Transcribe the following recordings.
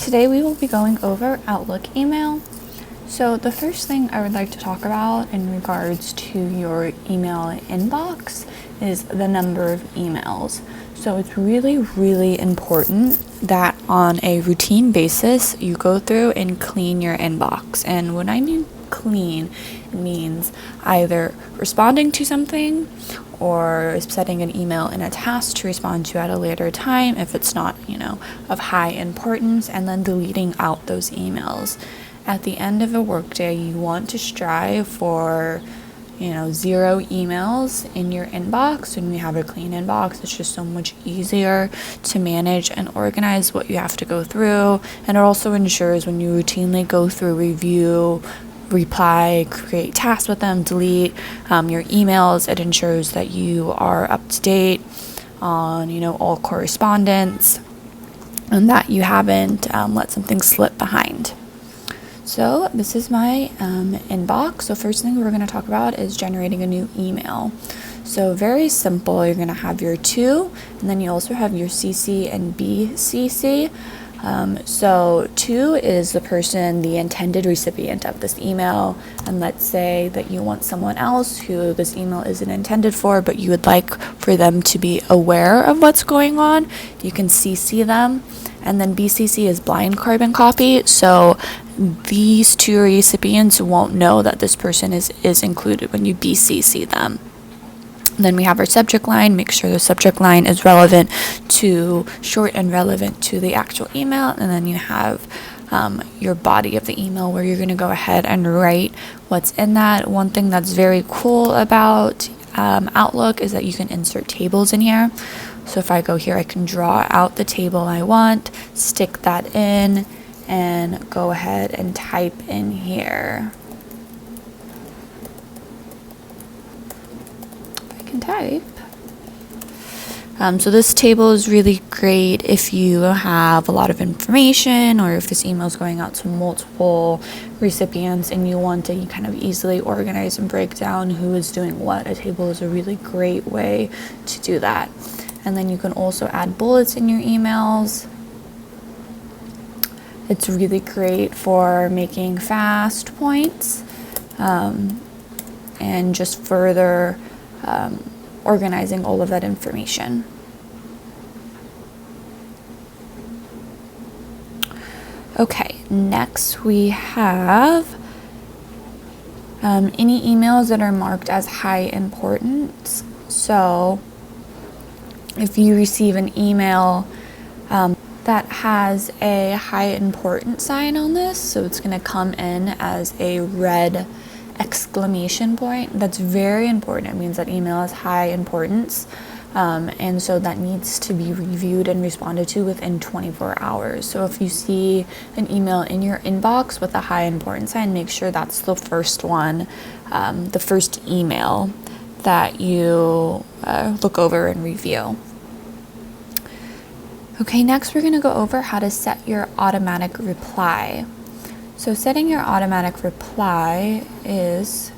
Today we will be going over Outlook email. So the first thing I would like to talk about in regards to your email inbox is the number of emails. So it's really important that on a routine basis you go through and clean your inbox. And when I mean clean, it means either responding to something or setting an email in a task to respond to at a later time if it's not, of high importance, and then deleting out those emails. At the end of a workday, you want to strive for, 0 emails in your inbox. When we have a clean inbox, it's just so much easier to manage and organize what you have to go through. And it also ensures when you routinely go through, review, reply, create tasks with them, delete your emails, it ensures that you are up to date on, all correspondence and that you haven't let something slip behind. So this is my inbox. So first thing we're going to talk about is generating a new email. So very simple. You're going to have your to, and then you also have your CC and BCC. So to is the person, the intended recipient of this email, and let's say that you want someone else who this email isn't intended for, but you would like for them to be aware of what's going on. You can CC them. And then BCC is blind carbon copy, so these two recipients won't know that this person is included when you BCC them. And then we have our subject line. Make sure the subject line is relevant to, short and relevant to the actual email. And then you have your body of the email where you're going to go ahead and write what's in that. One thing that's very cool about Outlook is that you can insert tables in here. So if I go here, I can draw out the table I want, stick that in, and go ahead and type in here. If I can type. So this table is really great if you have a lot of information or if this email is going out to multiple recipients and you want to kind of easily organize and break down who is doing what. A table is a really great way to do that. And then you can also add bullets in your emails. It's really great for making fast points and just further organizing all of that information. Okay, next we have any emails that are marked as high importance. So if you receive an email that has a high importance sign on this, so it's going to come in as a red exclamation point, that's very important. It means that email is high importance, and so that needs to be reviewed and responded to within 24 hours. So if you see an email in your inbox with a high importance sign, make sure that's the first one, the first email that you look over and review. Okay, next we're going to go over how to set your automatic reply. So setting your automatic reply is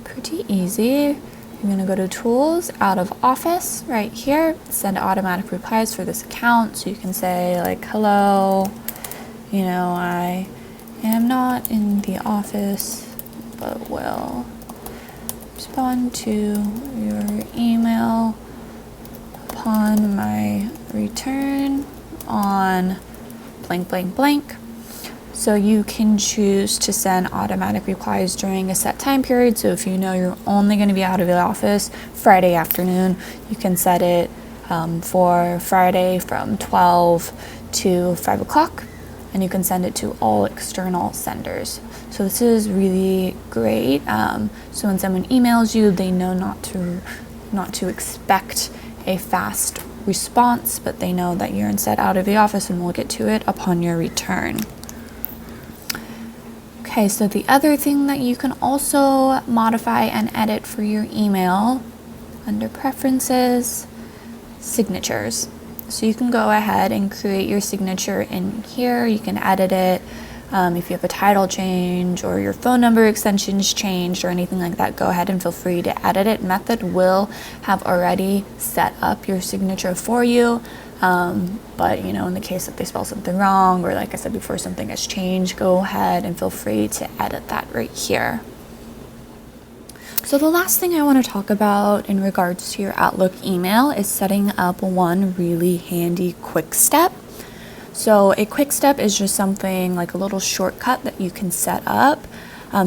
pretty easy. You're going to go to Tools, out of Office, right here, send automatic replies for this account. So you can say like, hello, I am not in the office, but will respond to your email upon my return on blank. So you can choose to send automatic replies during a set time period. So if you know you're only going to be out of the office Friday afternoon, you can set it for Friday from 12 to 5 o'clock, and you can send it to all external senders. So this is really great. So when someone emails you, they know not to expect a fast response, but they know that you're instead out of the office and we'll get to it upon your return. Okay, so the other thing that you can also modify and edit for your email under preferences, signatures. So you can go ahead and create your signature in here. You can edit it. If you have a title change or your phone number extensions changed or anything like that, go ahead and feel free to edit it. Method will have already set up your signature for you. But in the case that they spell something wrong, or like I said before, something has changed, go ahead and feel free to edit that right here. So the last thing I want to talk about in regards to your Outlook email is setting up one really handy quick step. So a quick step is just something like a little shortcut that you can set up.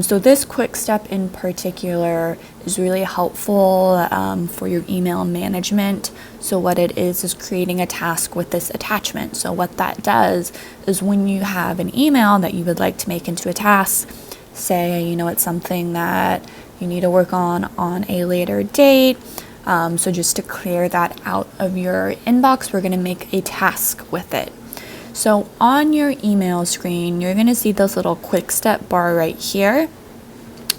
So this quick step in particular is really helpful for your email management. So what it is creating a task with this attachment. So what that does is when you have an email that you would like to make into a task, say, it's something that you need to work on a later date. So just to clear that out of your inbox, we're going to make a task with it. So on your email screen, you're going to see this little quick step bar right here.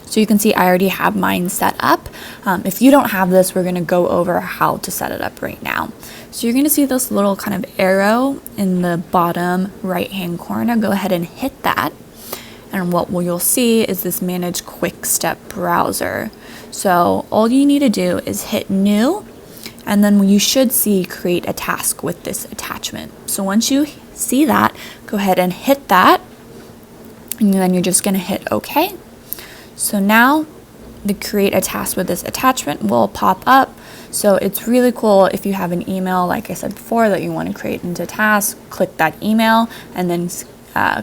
So you can see I already have mine set up. If you don't have this, we're going to go over how to set it up right now. So you're going to see this little kind of arrow in the bottom right hand corner. Go ahead and hit that. And what you'll see is this Manage Quick Step browser. So all you need to do is hit New, and then you should see Create a Task with this attachment. So once you see that, go ahead and hit that, and then you're just going to hit OK. So now the Create a Task with this attachment will pop up. So it's really cool if you have an email, like I said before, that you want to create into task, click that email, and then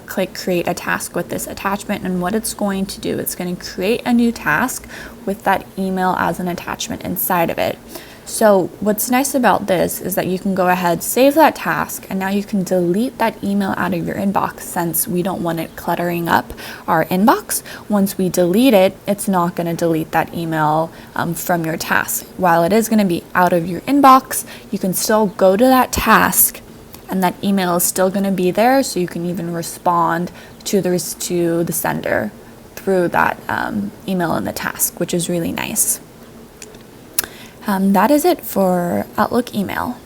click Create a Task with this attachment. And what it's going to do, it's going to create a new task with that email as an attachment inside of it. So what's nice about this is that you can go ahead, save that task, and now you can delete that email out of your inbox since we don't want it cluttering up our inbox. Once we delete it, it's not going to delete that email from your task. While it is going to be out of your inbox, you can still go to that task and that email is still going to be there, so you can even respond to the sender through that email in the task, which is really nice. That is it for Outlook email.